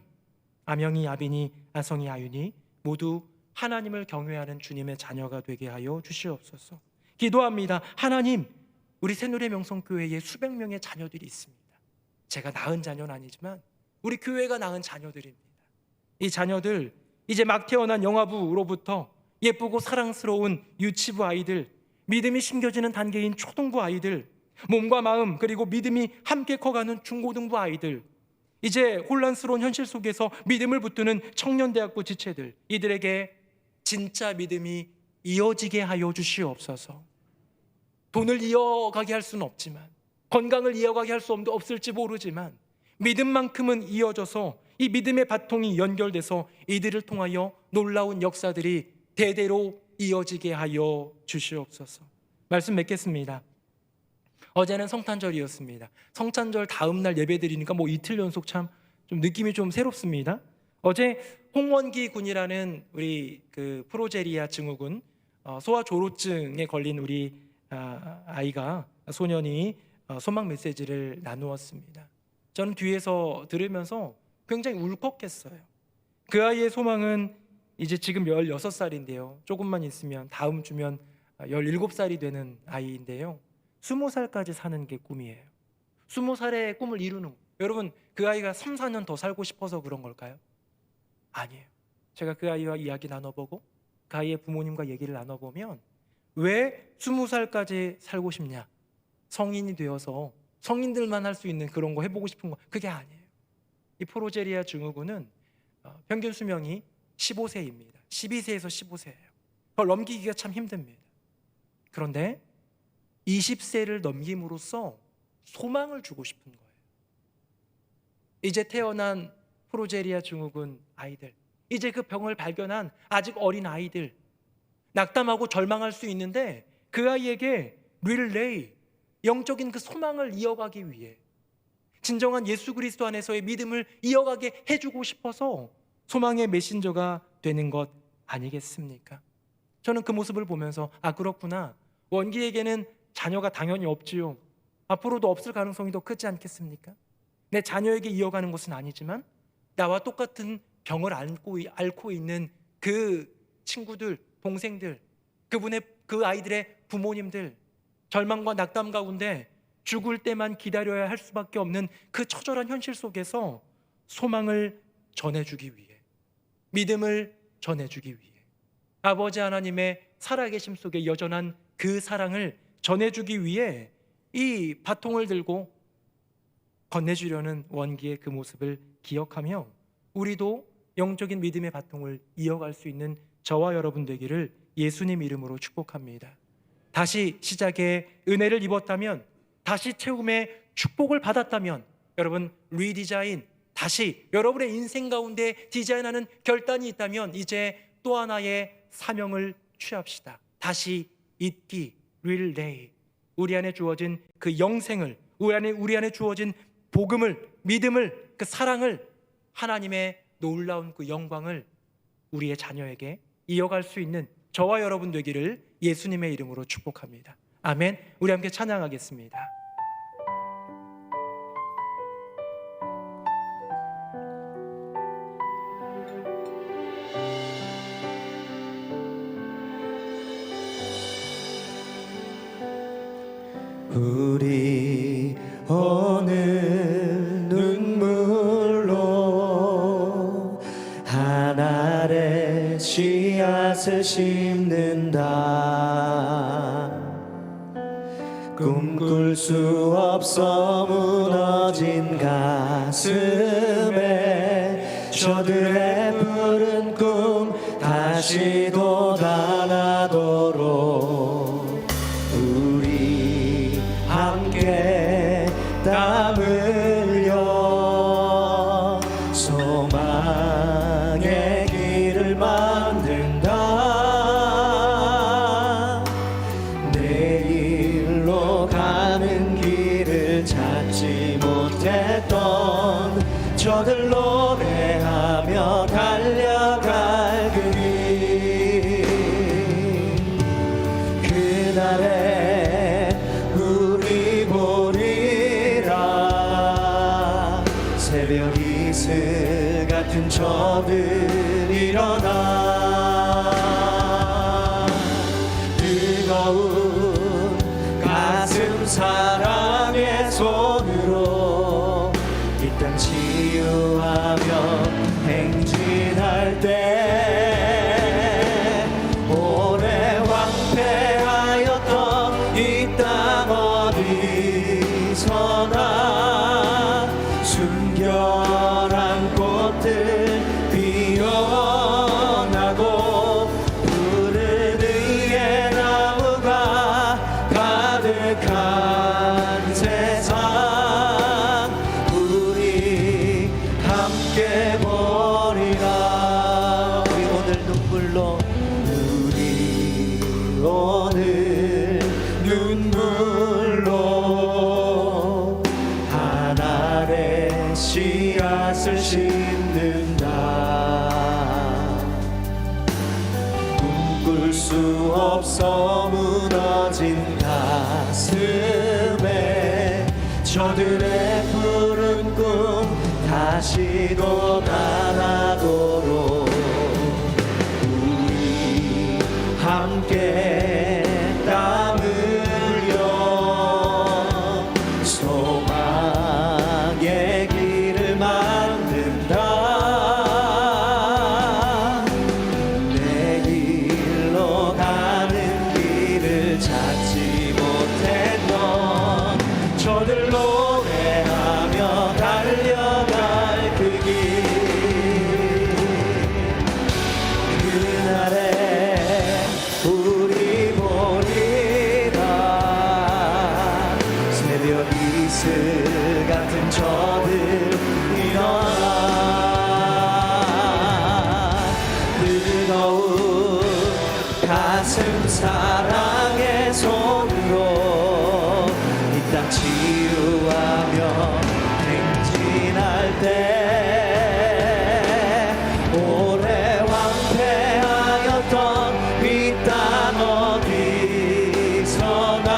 S1: 아명이, 아빈이, 아성이, 아윤이 모두 하나님을 경외하는 주님의 자녀가 되게 하여 주시옵소서. 기도합니다. 하나님, 우리 새누리 명성교회에 수백 명의 자녀들이 있습니다. 제가 낳은 자녀는 아니지만 우리 교회가 낳은 자녀들입니다. 이 자녀들, 이제 막 태어난 영아부로부터 예쁘고 사랑스러운 유치부 아이들, 믿음이 심겨지는 단계인 초등부 아이들, 몸과 마음 그리고 믿음이 함께 커가는 중고등부 아이들, 이제 혼란스러운 현실 속에서 믿음을 붙드는 청년대학부 지체들, 이들에게 진짜 믿음이 이어지게 하여 주시옵소서. 돈을 이어가게 할 수는 없지만, 건강을 이어가게 할 수 없을지 모르지만, 믿음만큼은 이어져서 이 믿음의 바통이 연결돼서 이들을 통하여 놀라운 역사들이 대대로 이어지게 하여 주시옵소서. 말씀 맺겠습니다. 어제는 성탄절이었습니다. 성탄절 다음 날 예배 드리니까 이틀 연속 참 좀 느낌이 좀 새롭습니다. 어제 홍원기 군이라는 우리 그 프로제리아 증후군, 소아조로증에 걸린 우리 아이가, 소년이 소망 메시지를 나누었습니다. 저는 뒤에서 들으면서 굉장히 울컥했어요. 그 아이의 소망은 이제 지금 16살인데요. 조금만 있으면 다음 주면 17살이 되는 아이인데요. 20살까지 사는 게 꿈이에요. 20살의 꿈을 이루는 거. 여러분, 그 아이가 3, 4년 더 살고 싶어서 그런 걸까요? 아니에요. 제가 그 아이와 이야기 나눠보고 그 아이의 부모님과 얘기를 나눠보면 왜 20살까지 살고 싶냐? 성인이 되어서 성인들만 할 수 있는 그런 거 해보고 싶은 거, 그게 아니에요. 이 프로제리아 증후군은 평균 수명이 15세입니다. 12세에서 15세예요. 그걸 넘기기가 참 힘듭니다. 그런데 20세를 넘김으로써 소망을 주고 싶은 거예요. 이제 태어난 프로제리아 증후군 아이들, 이제 그 병을 발견한 아직 어린 아이들, 낙담하고 절망할 수 있는데 그 아이에게 릴레이, 영적인 그 소망을 이어가기 위해, 진정한 예수 그리스도 안에서의 믿음을 이어가게 해주고 싶어서 소망의 메신저가 되는 것 아니겠습니까? 저는 그 모습을 보면서 그렇구나, 원기에게는 자녀가 당연히 없지요. 앞으로도 없을 가능성이 더 크지 않겠습니까? 내 자녀에게 이어가는 것은 아니지만 나와 똑같은 병을 앓고 있는 그 친구들, 동생들, 그 아이들의 부모님들, 절망과 낙담 가운데 죽을 때만 기다려야 할 수밖에 없는 그 처절한 현실 속에서 소망을 전해주기 위해, 믿음을 전해주기 위해, 아버지 하나님의 살아계심 속에 여전한 그 사랑을 전해주기 위해 이 바통을 들고 건네주려는 원기의 그 모습을 기억하며 우리도 영적인 믿음의 바통을 이어갈 수 있는 저와 여러분 되기를 예수님 이름으로 축복합니다. 다시 시작의 은혜를 입었다면, 다시 채움의 축복을 받았다면, 여러분 리디자인, 다시 여러분의 인생 가운데 디자인하는 결단이 있다면 이제 또 하나의 사명을 취합시다. 다시 잊기, 릴레이, 우리 안에 주어진 그 영생을, 우리 안에 주어진 복음을, 믿음을, 그 사랑을, 하나님의 놀라운 그 영광을 우리의 자녀에게 이어갈 수 있는 저와 여러분 되기를 예수님의 이름으로 축복합니다. 아멘. 우리 함께 찬양하겠습니다.
S2: 우리 오늘 눈물로 하나의 씨앗을 심는다. 꿈꿀 수 없어 무너진 가슴에 저들의 푸른 꿈 다시 돋아나도록 우리 함께 땀 흘려 소망의 길을 만든다. 내일로 가는 길을 찾지 못했던 저들 노래하며 달려갈 그 길, 그날에 우리 보리라. 새벽 이슬 같은 저들 일어나 뜨거운 가슴 사랑의 손으로 이 땅 치유하며 행진할 때 오래 황폐하였던 이 땅 어디서나 순결한 꽃들 피어나고 푸른 의의 나무가 가득한 세상, 우리 꽃을 심는다. 꿈꿀 수 없어 무너진 가슴에 저들의 푸른 꿈 다시 돋아나도록 우리 함께 땀 흘려 소망의 길을 만든다. 내 길로 가는 길을 찾지 못했던 저들 노래하며 달려갈 그 길, 그날에 우리 보리라. 새벽 이슬 같은 저들 일어나 뜨거운 가슴 사랑의 손으로 이 땅 치유하며 행진할 때 오래 황폐하였던 이 땅 어디서나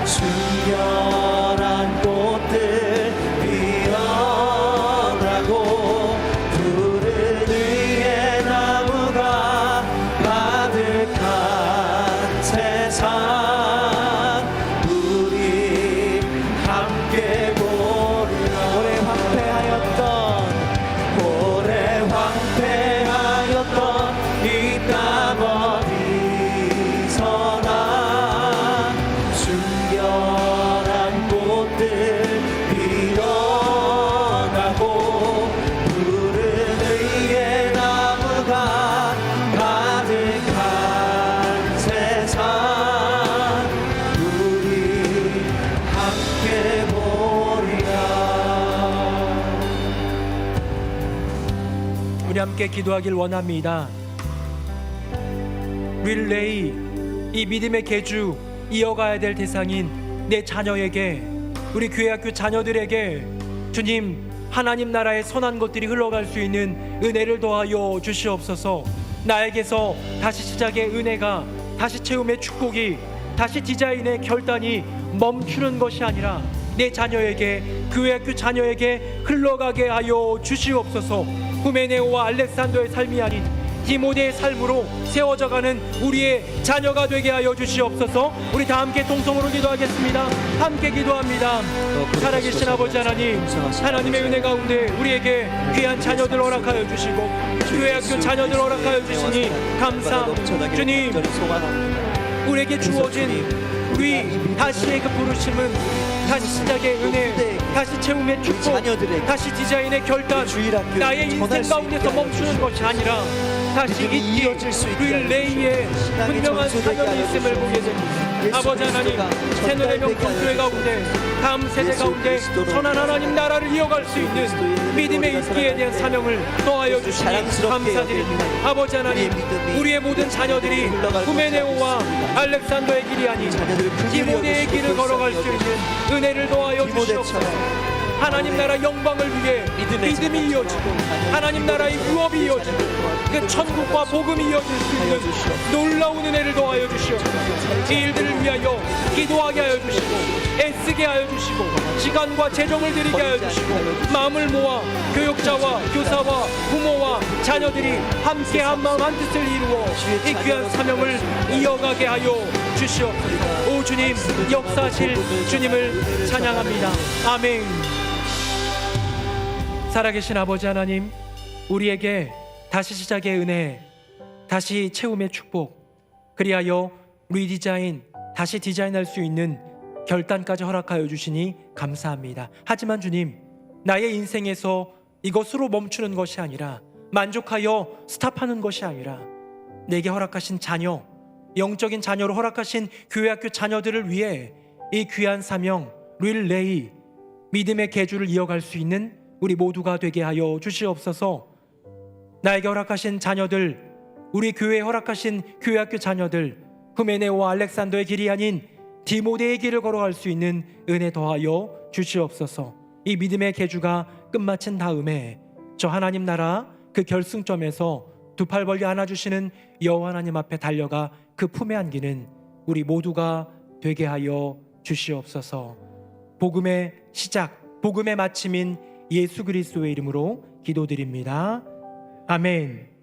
S2: 순결한 꽃들 피어나고 푸른 의의 나무가 가득한 세상 우리 함께 보리라. 오래 황폐하였던 이 땅 어디서나 순결한 꽃들 피어나고 푸른 의의 나무가 가득한 세상 우리 함께 보리라.
S1: 우리 함께 기도하길 원합니다. 릴레이, 이 믿음의 계주 이어가야 될 대상인 내 자녀에게, 우리 교회학교 자녀들에게 주님 하나님 나라의 선한 것들이 흘러갈 수 있는 은혜를 더하여 주시옵소서. 나에게서 다시 시작의 은혜가, 다시 채움의 축복이, 다시 디자인의 결단이 멈추는 것이 아니라 내 자녀에게, 교회학교 자녀에게 흘러가게 하여 주시옵소서. 후메네오와 알렉산더의 삶이 아닌 디모데의 삶으로 세워져가는 우리의 자녀가 되게 하여 주시옵소서. 우리 다 함께 동성으로 기도하겠습니다. 함께 기도합니다. 살아계신 아버지 하나님, 하나님의 은혜 가운데 우리에게 귀한 자녀들 허락하여 주시고 교회학교 자녀들 허락하여 주시니 감사합니다. 주님, 우리에게 주어진 우리 다시의 그 부르심은 다시 시작의 은혜, 다시 채움의 축복, 다시 디자인의 결단, 나의 인생 가운데서 멈추는 것이 아니라 다시 있기 릴레이의 분명한 사명이 있음을 보게 됩니다. 아버지 하나님, 새노래명 공교회 가운데 다음 세대 가운데 선한 하나님 나라를 이어갈 수 있는 믿음의 있기에 대한 사명을 더하여 주시니 감사드립니다. 아버지 하나님, 우리의 모든 자녀들이 후메네오와 알렉산더의 길이 아닌 디모데의 길을 걸어갈 수 있는 은혜를 더하여 주시옵소서. 하나님 나라 영광을 위해 믿음이 이어지고 하나님 나라의 유업이 이어지고 그 천국과 복음이 이어질 수 있는 놀라운 은혜를 더하여 주시옵소서. 이 일들을 위하여 기도하게 하여 주시고 애쓰게 하여 주시고 시간과 재정을 드리게 하여 주시고 마음을 모아 교육자와 교사와 부모와 자녀들이 함께 한마음 한뜻을 이루어 이 귀한 사명을 이어가게 하여 주시옵소서. 오 주님, 역사하실 주님을 찬양합니다. 아멘. 살아계신 아버지 하나님, 우리에게 다시 시작의 은혜, 다시 채움의 축복, 그리하여 리디자인, 다시 디자인할 수 있는 결단까지 허락하여 주시니 감사합니다. 하지만 주님, 나의 인생에서 이것으로 멈추는 것이 아니라, 만족하여 스탑하는 것이 아니라 내게 허락하신 자녀, 영적인 자녀로 허락하신 교회학교 자녀들을 위해 이 귀한 사명 릴레이, 믿음의 계주를 이어갈 수 있는 우리 모두가 되게 하여 주시옵소서. 나에게 허락하신 자녀들, 우리 교회에 허락하신 교회학교 자녀들, 후메네오와 알렉산더의 길이 아닌 디모데의 길을 걸어갈 수 있는 은혜 더하여 주시옵소서. 이 믿음의 계주가 끝마친 다음에 저 하나님 나라 그 결승점에서 두 팔 벌려 안아주시는 여호와 하나님 앞에 달려가 그 품에 안기는 우리 모두가 되게 하여 주시옵소서. 복음의 시작, 복음의 마침인 예수 그리스도의 이름으로 기도드립니다. 아멘.